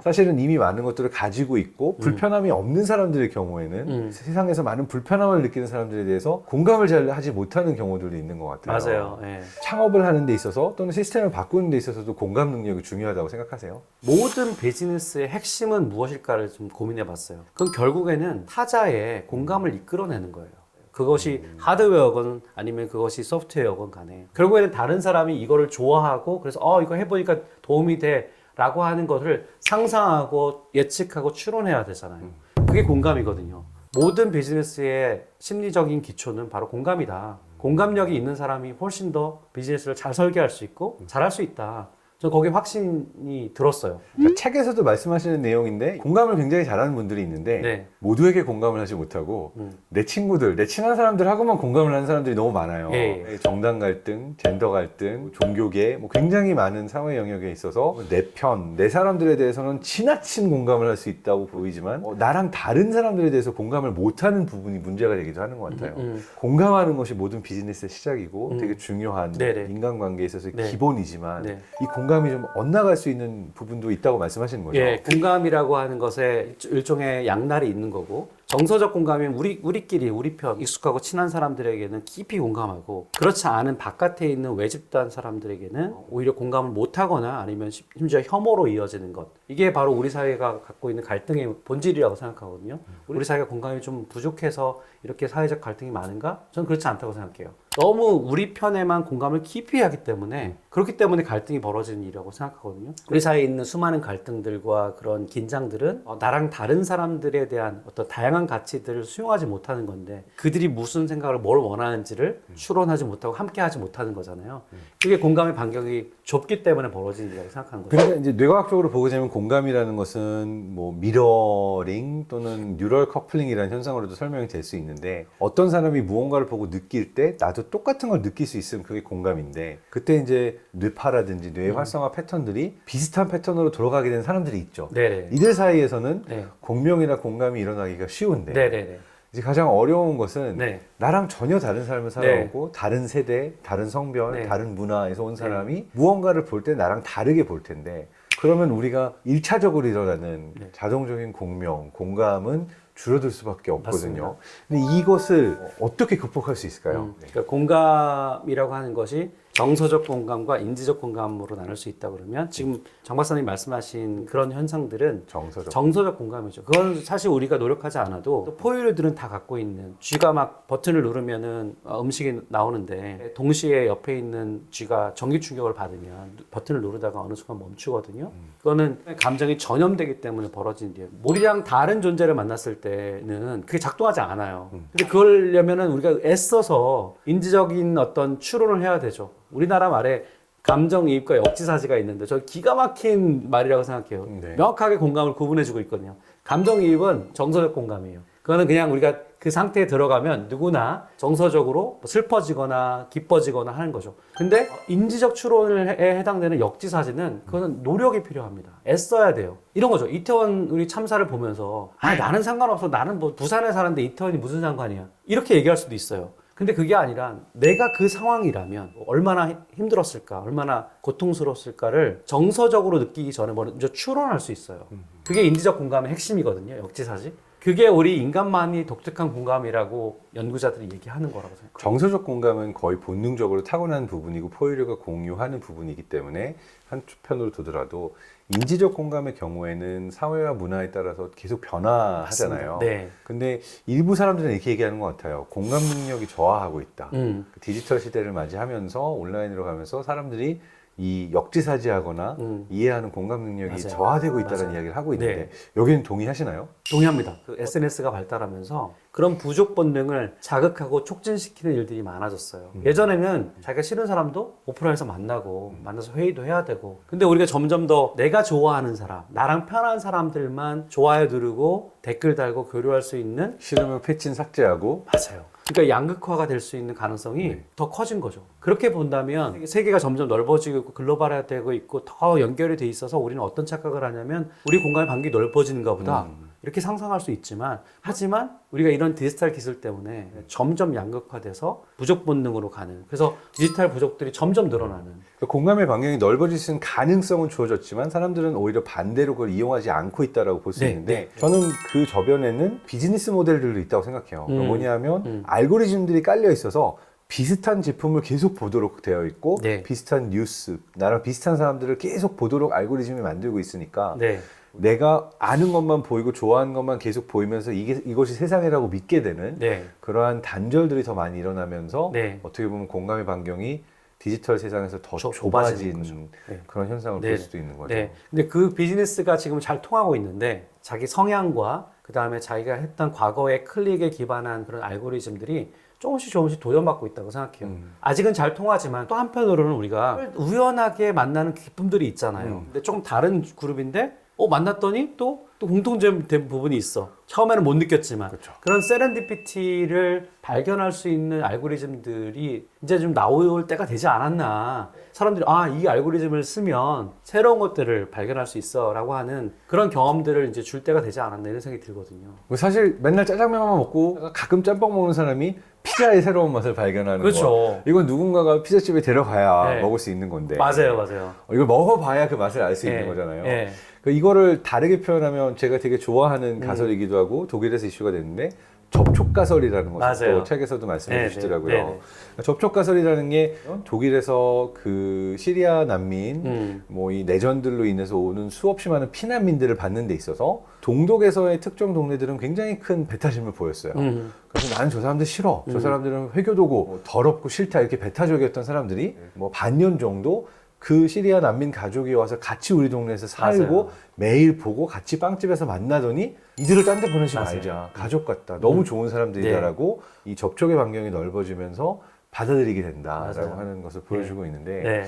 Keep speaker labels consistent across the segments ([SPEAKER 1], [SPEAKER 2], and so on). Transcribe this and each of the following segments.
[SPEAKER 1] 사실은 이미 많은 것들을 가지고 있고 불편함이 없는 사람들의 경우에는 세상에서 많은 불편함을 느끼는 사람들에 대해서 공감을 잘 하지 못하는 경우들도 있는 것 같아요.
[SPEAKER 2] 맞아요. 예.
[SPEAKER 1] 창업을 하는 데 있어서 또는 시스템을 바꾸는 데 있어서도 공감 능력이 중요하다고 생각하세요?
[SPEAKER 2] 모든 비즈니스의 핵심은 무엇일까를 좀 고민해 봤어요. 그럼 결국에는 타자의 공감을 이끌어내는 거예요. 그것이 하드웨어건 아니면 그것이 소프트웨어건 간에 결국에는 다른 사람이 이거를 좋아하고 그래서 이거 해보니까 도움이 돼 라고 하는 것을 상상하고 예측하고 추론해야 되잖아요. 그게 공감이거든요. 모든 비즈니스의 심리적인 기초는 바로 공감이다. 공감력이 있는 사람이 훨씬 더 비즈니스를 잘 설계할 수 있고 잘할 수 있다. 저는 거기에 확신이 들었어요.
[SPEAKER 1] 그러니까 책에서도 말씀하시는 내용인데 공감을 굉장히 잘하는 분들이 있는데
[SPEAKER 2] 네.
[SPEAKER 1] 모두에게 공감을 하지 못하고 내 친구들, 내 친한 사람들하고만 공감을 하는 사람들이 너무 많아요.
[SPEAKER 2] 예.
[SPEAKER 1] 정당 갈등, 젠더 갈등, 종교계 굉장히 많은 사회 영역에 있어서 내 편, 내 사람들에 대해서는 지나친 공감을 할 수 있다고 보이지만 나랑 다른 사람들에 대해서 공감을 못하는 부분이 문제가 되기도 하는 것 같아요. 공감하는 것이 모든 비즈니스의 시작이고 되게 중요한
[SPEAKER 2] 네네.
[SPEAKER 1] 인간관계에 있어서
[SPEAKER 2] 네.
[SPEAKER 1] 기본이지만
[SPEAKER 2] 네.
[SPEAKER 1] 이 공감이 좀 엇나갈 수 있는 부분도 있다고 말씀하시는 거죠.
[SPEAKER 2] 예, 공감이라고 하는 것에 일종의 양날이 있는 거고 정서적 공감이면 우리끼리 우리 편 익숙하고 친한 사람들에게는 깊이 공감하고 그렇지 않은 바깥에 있는 외집단 사람들에게는 오히려 공감을 못하거나 아니면 심지어 혐오로 이어지는 것 이게 바로 우리 사회가 갖고 있는 갈등의 본질이라고 생각하거든요. 우리 사회가 공감이 좀 부족해서 이렇게 사회적 갈등이 많은가? 저는 그렇지 않다고 생각해요. 너무 우리 편에만 공감을 깊이 하기 때문에 그렇기 때문에 갈등이 벌어지는 일이라고 생각하거든요. 우리 사회에 있는 수많은 갈등들과 그런 긴장들은 나랑 다른 사람들에 대한 어떤 다양한 가치들을 수용하지 못하는 건데 그들이 무슨 생각을 뭘 원하는지를 추론하지 못하고 함께 하지 못하는 거잖아요. 그게 공감의 반경이 좁기 때문에 벌어지는 일이라고 생각하는 거죠.
[SPEAKER 1] 그러니까 이제 뇌과학적으로 보게 되면 공감이라는 것은 뭐 미러링 또는 뉴럴 커플링이라는 현상으로도 설명이 될 수 있는데 어떤 사람이 무언가를 보고 느낄 때 나도 똑같은 걸 느낄 수 있으면 그게 공감인데 그때 이제 뇌파라든지 뇌의 활성화 패턴들이 비슷한 패턴으로 돌아가게 되는 사람들이 있죠.
[SPEAKER 2] 네네.
[SPEAKER 1] 이들 사이에서는
[SPEAKER 2] 네.
[SPEAKER 1] 공명이나 공감이 일어나기가 쉬운데
[SPEAKER 2] 네네네.
[SPEAKER 1] 이제 가장 어려운 것은
[SPEAKER 2] 네.
[SPEAKER 1] 나랑 전혀 다른 삶을 살아오고 다른 세대, 다른 성별,
[SPEAKER 2] 네.
[SPEAKER 1] 다른 문화에서 온 사람이 무언가를 볼 때 나랑 다르게 볼 텐데 그러면 우리가 1차적으로 일어나는 자동적인 공명, 공감은 줄어들 수밖에 없거든요. 근데 이것을 어떻게 극복할 수 있을까요?
[SPEAKER 2] 그러니까 공감이라고 하는 것이 정서적 공감과 인지적 공감으로 나눌 수 있다 그러면 지금 정 박사님 말씀하신 그런 현상들은 정서적 공감이죠. 그건 사실 우리가 노력하지 않아도 또 포유류들은 다 갖고 있는 쥐가 막 버튼을 누르면은 음식이 나오는데 동시에 옆에 있는 쥐가 전기 충격을 받으면 버튼을 누르다가 어느 순간 멈추거든요. 그거는 감정이 전염되기 때문에 벌어진 일이에요. 우리랑 다른 존재를 만났을 때는 그게 작동하지 않아요. 근데 그러려면은 우리가 애써서 인지적인 어떤 추론을 해야 되죠. 우리나라 말에 감정이입과 역지사지가 있는데 저 기가 막힌 말이라고 생각해요.
[SPEAKER 1] 네.
[SPEAKER 2] 명확하게 공감을 구분해주고 있거든요. 감정이입은 정서적 공감이에요. 그거는 그냥 우리가 그 상태에 들어가면 누구나 정서적으로 슬퍼지거나 기뻐지거나 하는 거죠. 근데 인지적 추론에 해당되는 역지사지는 그거는 노력이 필요합니다. 애써야 돼요. 이런 거죠. 이태원 우리 참사를 보면서 나는 상관없어. 나는 뭐 부산에 사는데 이태원이 무슨 상관이야. 이렇게 얘기할 수도 있어요. 근데 그게 아니라 내가 그 상황이라면 얼마나 힘들었을까, 얼마나 고통스러웠을까를 정서적으로 느끼기 전에 먼저 추론할 수 있어요. 그게 인지적 공감의 핵심이거든요, 역지사지. 그게 우리 인간만이 독특한 공감이라고 연구자들이 얘기하는 거라고 생각해요.
[SPEAKER 1] 정서적 공감은 거의 본능적으로 타고난 부분이고 포유류가 공유하는 부분이기 때문에 한편으로 두더라도 인지적 공감의 경우에는 사회와 문화에 따라서 계속 변화하잖아요.
[SPEAKER 2] 네.
[SPEAKER 1] 근데 일부 사람들은 이렇게 얘기하는 것 같아요. 공감 능력이 저하하고 있다. 디지털 시대를 맞이하면서 온라인으로 가면서 사람들이 이 역지사지하거나 이해하는 공감 능력이
[SPEAKER 2] 맞아요.
[SPEAKER 1] 저하되고 있다는
[SPEAKER 2] 맞아요.
[SPEAKER 1] 이야기를 하고 있는데
[SPEAKER 2] 네.
[SPEAKER 1] 여기는 동의하시나요?
[SPEAKER 2] 동의합니다. 그 SNS가 발달하면서 그런 부족 본능을 자극하고 촉진시키는 일들이 많아졌어요. 예전에는 자기가 싫은 사람도 오프라인에서 만나서 회의도 해야 되고 근데 우리가 점점 더 내가 좋아하는 사람, 나랑 편한 사람들만 좋아요 누르고 댓글 달고 교류할 수 있는
[SPEAKER 1] 싫으면 패친 삭제하고
[SPEAKER 2] 맞아요. 그러니까 양극화가 될 수 있는 가능성이 더 커진 거죠. 그렇게 본다면 세계가 점점 넓어지고 있고 글로벌화되고 있고 더 연결이 돼 있어서 우리는 어떤 착각을 하냐면 우리 공간의 반경이 넓어지는가 보다. 이렇게 상상할 수 있지만 하지만 우리가 이런 디지털 기술 때문에 점점 양극화돼서 부족 본능으로 가는 그래서 디지털 부족들이 점점 늘어나는
[SPEAKER 1] 그러니까 공감의 반경이 넓어질 수 있는 가능성은 주어졌지만 사람들은 오히려 반대로 그걸 이용하지 않고 있다라고 볼 수
[SPEAKER 2] 네,
[SPEAKER 1] 있는데 저는 그 저변에는 비즈니스 모델들도 있다고 생각해요. 그러니까 뭐냐면 알고리즘들이 깔려 있어서 비슷한 제품을 계속 보도록 되어 있고
[SPEAKER 2] 네.
[SPEAKER 1] 비슷한 뉴스, 나랑 비슷한 사람들을 계속 보도록 알고리즘이 만들고 있으니까
[SPEAKER 2] 네.
[SPEAKER 1] 내가 아는 것만 보이고 좋아하는 것만 계속 보이면서 이것이 세상이라고 믿게 되는
[SPEAKER 2] 네.
[SPEAKER 1] 그러한 단절들이 더 많이 일어나면서
[SPEAKER 2] 네.
[SPEAKER 1] 어떻게 보면 공감의 반경이 디지털 세상에서 더
[SPEAKER 2] 좁아지는
[SPEAKER 1] 좁아진
[SPEAKER 2] 거죠. 네.
[SPEAKER 1] 그런 현상을
[SPEAKER 2] 네.
[SPEAKER 1] 볼 수도 있는 거죠.
[SPEAKER 2] 네. 근데 그 비즈니스가 지금 잘 통하고 있는데 자기 성향과 그 다음에 자기가 했던 과거의 클릭에 기반한 그런 알고리즘들이 조금씩 도전받고 있다고 생각해요. 아직은 잘 통하지만 또 한편으로는 우리가 우연하게 만나는 기쁨들이 있잖아요. 근데 조금 다른 그룹인데 만났더니 또 공통된 부분이 있어. 처음에는 못 느꼈지만
[SPEAKER 1] 그렇죠.
[SPEAKER 2] 그런 세렌디피티를 발견할 수 있는 알고리즘들이 이제 좀 나올 때가 되지 않았나. 사람들이 이 알고리즘을 쓰면 새로운 것들을 발견할 수 있어라고 하는 그런 경험들을 이제 줄 때가 되지 않았나 이런 생각이 들거든요.
[SPEAKER 1] 사실 맨날 짜장면만 먹고 가끔 짬뽕 먹는 사람이 피자의 새로운 맛을 발견하는
[SPEAKER 2] 그렇죠.
[SPEAKER 1] 거. 이건 누군가가 피자집에 데려가야
[SPEAKER 2] 네.
[SPEAKER 1] 먹을 수 있는 건데.
[SPEAKER 2] 맞아요.
[SPEAKER 1] 이걸 먹어봐야 그 맛을 알 수
[SPEAKER 2] 예,
[SPEAKER 1] 있는 거잖아요.
[SPEAKER 2] 예.
[SPEAKER 1] 그러니까 이거를 다르게 표현하면 제가 되게 좋아하는 가설이기도 하고 독일에서 이슈가 됐는데 접촉 가설이라는 것을
[SPEAKER 2] 맞아요.
[SPEAKER 1] 또 책에서도 말씀해
[SPEAKER 2] 네,
[SPEAKER 1] 주시더라고요.
[SPEAKER 2] 네, 네.
[SPEAKER 1] 그러니까 접촉 가설이라는 게 독일에서 그 시리아 난민, 뭐 이 내전들로 인해서 오는 수없이 많은 피난민들을 받는 데 있어서 동독에서의 특정 동네들은 굉장히 큰 배타심을 보였어요. 그래서 나는 저 사람들 싫어. 저 사람들은 회교도고 뭐 더럽고 싫다 이렇게 배타적이었던 사람들이 뭐 반년 정도 그 시리아 난민 가족이 와서 같이 우리 동네에서 살고
[SPEAKER 2] 맞아요.
[SPEAKER 1] 매일 보고 같이 빵집에서 만나더니 이들을 딴 데 보내지
[SPEAKER 2] 맞아요.
[SPEAKER 1] 말자. 가족 같다. 너무 좋은 사람들이다라고 이 접촉의 반경이 넓어지면서 받아들이게 된다라고
[SPEAKER 2] 맞아요.
[SPEAKER 1] 하는 것을 보여주고 있는데
[SPEAKER 2] 네.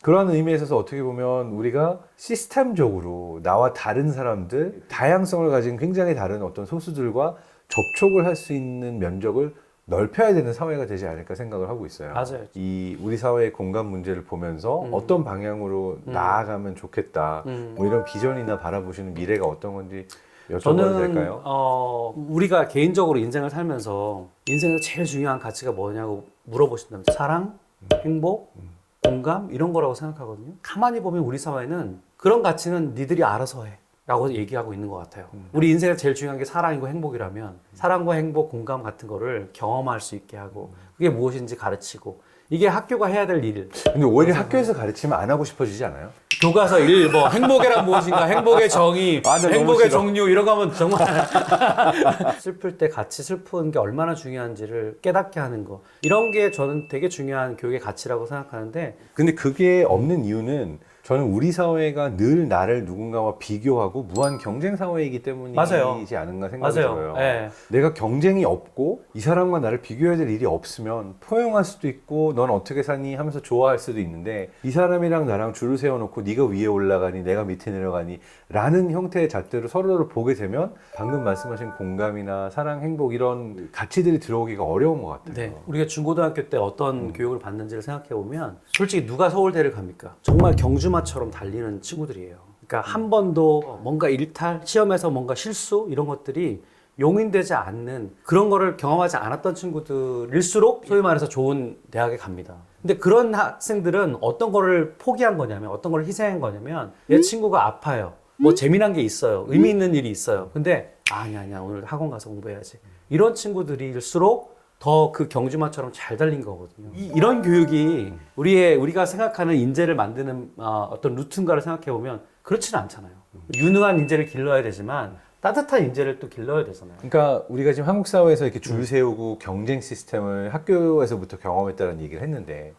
[SPEAKER 1] 그러한 의미에 있어서 어떻게 보면 우리가 시스템적으로 나와 다른 사람들, 다양성을 가진 굉장히 다른 어떤 소수들과 접촉을 할 수 있는 면적을 넓혀야 되는 사회가 되지 않을까 생각을 하고 있어요.
[SPEAKER 2] 맞아요.
[SPEAKER 1] 이 우리 사회의 공감 문제를 보면서 어떤 방향으로 나아가면 좋겠다. 뭐 이런 비전이나 바라보시는 미래가 어떤 건지 여쭤봐도
[SPEAKER 2] 저는
[SPEAKER 1] 될까요?
[SPEAKER 2] 우리가 개인적으로 인생을 살면서 인생에서 제일 중요한 가치가 뭐냐고 물어보신다면 사랑, 행복, 공감 이런 거라고 생각하거든요. 가만히 보면 우리 사회는 그런 가치는 니들이 알아서 해 라고 얘기하고 있는 것 같아요. 우리 인생에서 제일 중요한 게 사랑이고 행복이라면 사랑과 행복, 공감 같은 거를 경험할 수 있게 하고 그게 무엇인지 가르치고 이게 학교가 해야 될 일.
[SPEAKER 1] 근데 오히려 학교에서 가르치면 안 하고 싶어지지 않아요?
[SPEAKER 2] 교과서 1, 행복이란 무엇인가, 행복의 정의,
[SPEAKER 1] 아, 나 너무
[SPEAKER 2] 행복의
[SPEAKER 1] 싫어.
[SPEAKER 2] 종류, 이런 거 하면 정말. 슬플 때 같이 슬픈 게 얼마나 중요한지를 깨닫게 하는 거. 이런 게 저는 되게 중요한 교육의 가치라고 생각하는데.
[SPEAKER 1] 근데 그게 없는 이유는 저는 우리 사회가 늘 나를 누군가와 비교하고 무한 경쟁 사회이기 때문이지
[SPEAKER 2] 맞아요.
[SPEAKER 1] 않은가 생각이
[SPEAKER 2] 맞아요.
[SPEAKER 1] 들어요.
[SPEAKER 2] 예.
[SPEAKER 1] 내가 경쟁이 없고 이 사람과 나를 비교해야 될 일이 없으면 포용할 수도 있고 넌 어떻게 사니 하면서 좋아할 수도 있는데 이 사람이랑 나랑 줄을 세워놓고 네가 위에 올라가니 내가 밑에 내려가니 라는 형태의 잣대로 서로를 보게 되면 방금 말씀하신 공감이나 사랑, 행복 이런 가치들이 들어오기가 어려운 것 같아요.
[SPEAKER 2] 네. 우리가 중고등학교 때 어떤 교육을 받는지를 생각해 보면 솔직히 누가 서울대를 갑니까? 정말 경주마처럼 달리는 친구들이에요. 그러니까 한 번도 뭔가 일탈, 시험에서 뭔가 실수 이런 것들이 용인되지 않는 그런 거를 경험하지 않았던 친구들일수록 소위 말해서 좋은 대학에 갑니다. 근데 그런 학생들은 어떤 거를 포기한 거냐면 어떤 걸 희생한 거냐면 내 친구가 아파요. 뭐 재미난 게 있어요. 의미 있는 일이 있어요. 근데 아니야 오늘 학원 가서 공부해야지. 이런 친구들일수록 더 그 경주마처럼 잘 달린 거거든요. 이런 교육이 우리가 생각하는 인재를 만드는 어떤 루트인가를 생각해 보면 그렇지는 않잖아요. 유능한 인재를 길러야 되지만 따뜻한 인재를 또 길러야 되잖아요.
[SPEAKER 1] 그러니까 우리가 지금 한국 사회에서 이렇게 줄 세우고 경쟁 시스템을 학교에서부터 경험했다는 얘기를 했는데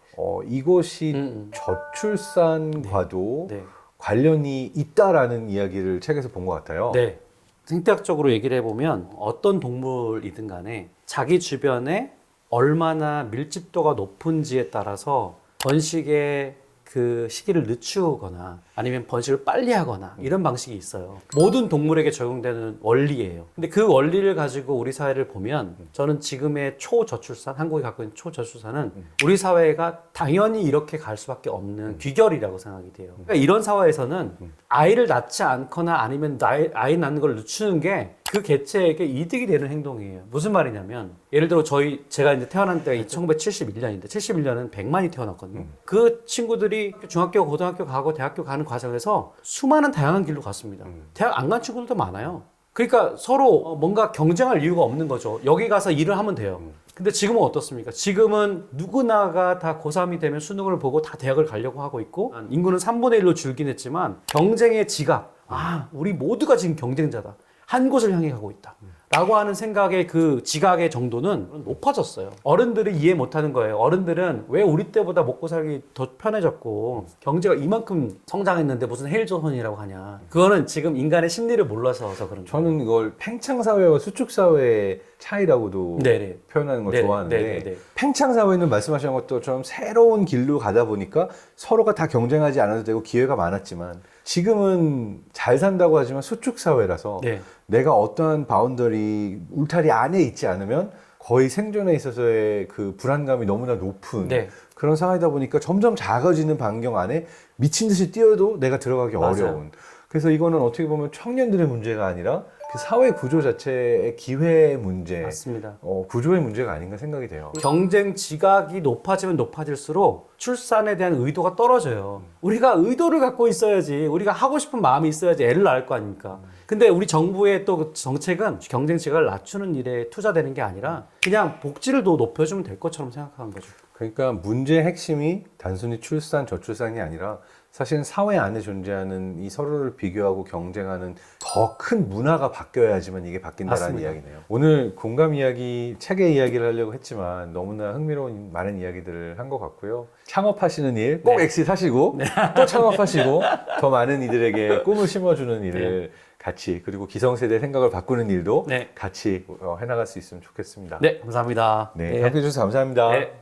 [SPEAKER 1] 이것이 저출산과도
[SPEAKER 2] 네.
[SPEAKER 1] 관련이 있다라는 이야기를 책에서 본 것 같아요.
[SPEAKER 2] 네. 생태학적으로 얘기를 해보면 어떤 동물이든 간에 자기 주변에 얼마나 밀집도가 높은지에 따라서 번식의 그 시기를 늦추거나 아니면 번식을 빨리 하거나 이런 방식이 있어요. 모든 동물에게 적용되는 원리예요. 근데 그 원리를 가지고 우리 사회를 보면 저는 지금의 초저출산, 한국이 갖고 있는 초저출산은 우리 사회가 당연히 이렇게 갈 수밖에 없는 귀결이라고 생각이 돼요. 그러니까 이런 사회에서는 아이를 낳지 않거나 아니면 아이 낳는 걸 늦추는 게 그 개체에게 이득이 되는 행동이에요. 무슨 말이냐면 예를 들어 제가 이제 태어난 때가 1971년인데 71년은 100만이 태어났거든요. 그 친구들이 중학교, 고등학교 가고 대학교 가는 과정에서 수많은 다양한 길로 갔습니다. 대학 안 간 친구들도 많아요. 그러니까 서로 뭔가 경쟁할 이유가 없는 거죠. 여기 가서 일을 하면 돼요. 근데 지금은 어떻습니까? 지금은 누구나가 다 고3이 되면 수능을 보고 다 대학을 가려고 하고 있고 인구는 3분의 1로 줄긴 했지만 경쟁의 지각, 우리 모두가 지금 경쟁자다. 한 곳을 향해 가고 있다. 라고 하는 생각의 그 지각의 정도는 높아졌어요. 어른들이 이해 못하는 거예요. 어른들은 왜 우리 때보다 먹고 살기 더 편해졌고 경제가 이만큼 성장했는데 무슨 헬조선이라고 하냐. 그거는 지금 인간의 심리를 몰라서 그런 거예요.
[SPEAKER 1] 저는 이걸 팽창사회와 수축사회의 차이라고도
[SPEAKER 2] 네네.
[SPEAKER 1] 표현하는 걸
[SPEAKER 2] 네네.
[SPEAKER 1] 좋아하는데
[SPEAKER 2] 네네.
[SPEAKER 1] 팽창사회는 말씀하신 것처럼 새로운 길로 가다 보니까 서로가 다 경쟁하지 않아도 되고 기회가 많았지만 지금은 잘 산다고 하지만 수축사회라서
[SPEAKER 2] 네.
[SPEAKER 1] 내가 어떠한 바운더리, 울타리 안에 있지 않으면 거의 생존에 있어서의 그 불안감이 너무나 높은
[SPEAKER 2] 네.
[SPEAKER 1] 그런 상황이다 보니까 점점 작아지는 반경 안에 미친 듯이 뛰어도 내가 들어가기
[SPEAKER 2] 맞아요.
[SPEAKER 1] 어려운. 그래서 이거는 어떻게 보면 청년들의 문제가 아니라 그 사회 구조 자체의 기회의 문제,
[SPEAKER 2] 맞습니다.
[SPEAKER 1] 구조의 문제가 아닌가 생각이 돼요.
[SPEAKER 2] 경쟁 지각이 높아지면 높아질수록 출산에 대한 의도가 떨어져요. 우리가 의도를 갖고 있어야지, 우리가 하고 싶은 마음이 있어야지 애를 낳을 거 아닙니까? 근데 우리 정부의 또 정책은 경쟁 지각을 낮추는 일에 투자되는 게 아니라 그냥 복지를 더 높여주면 될 것처럼 생각하는 거죠.
[SPEAKER 1] 그러니까 문제의 핵심이 단순히 출산, 저출산이 아니라 사실은 사회 안에 존재하는 이 서로를 비교하고 경쟁하는 더 큰 문화가 바뀌어야지만 이게 바뀐다라는
[SPEAKER 2] 맞습니다.
[SPEAKER 1] 이야기네요. 오늘 공감 이야기, 책의 이야기를 하려고 했지만 너무나 흥미로운 많은 이야기들을 한 것 같고요. 창업하시는 일 꼭
[SPEAKER 2] 네.
[SPEAKER 1] 엑싯 하시고 또 창업하시고 더 많은 이들에게 꿈을 심어주는 일을 같이, 그리고 기성세대의 생각을 바꾸는 일도
[SPEAKER 2] 네.
[SPEAKER 1] 같이 해나갈 수 있으면 좋겠습니다.
[SPEAKER 2] 네, 감사합니다.
[SPEAKER 1] 네, 함께해 주셔서 감사합니다.
[SPEAKER 2] 네.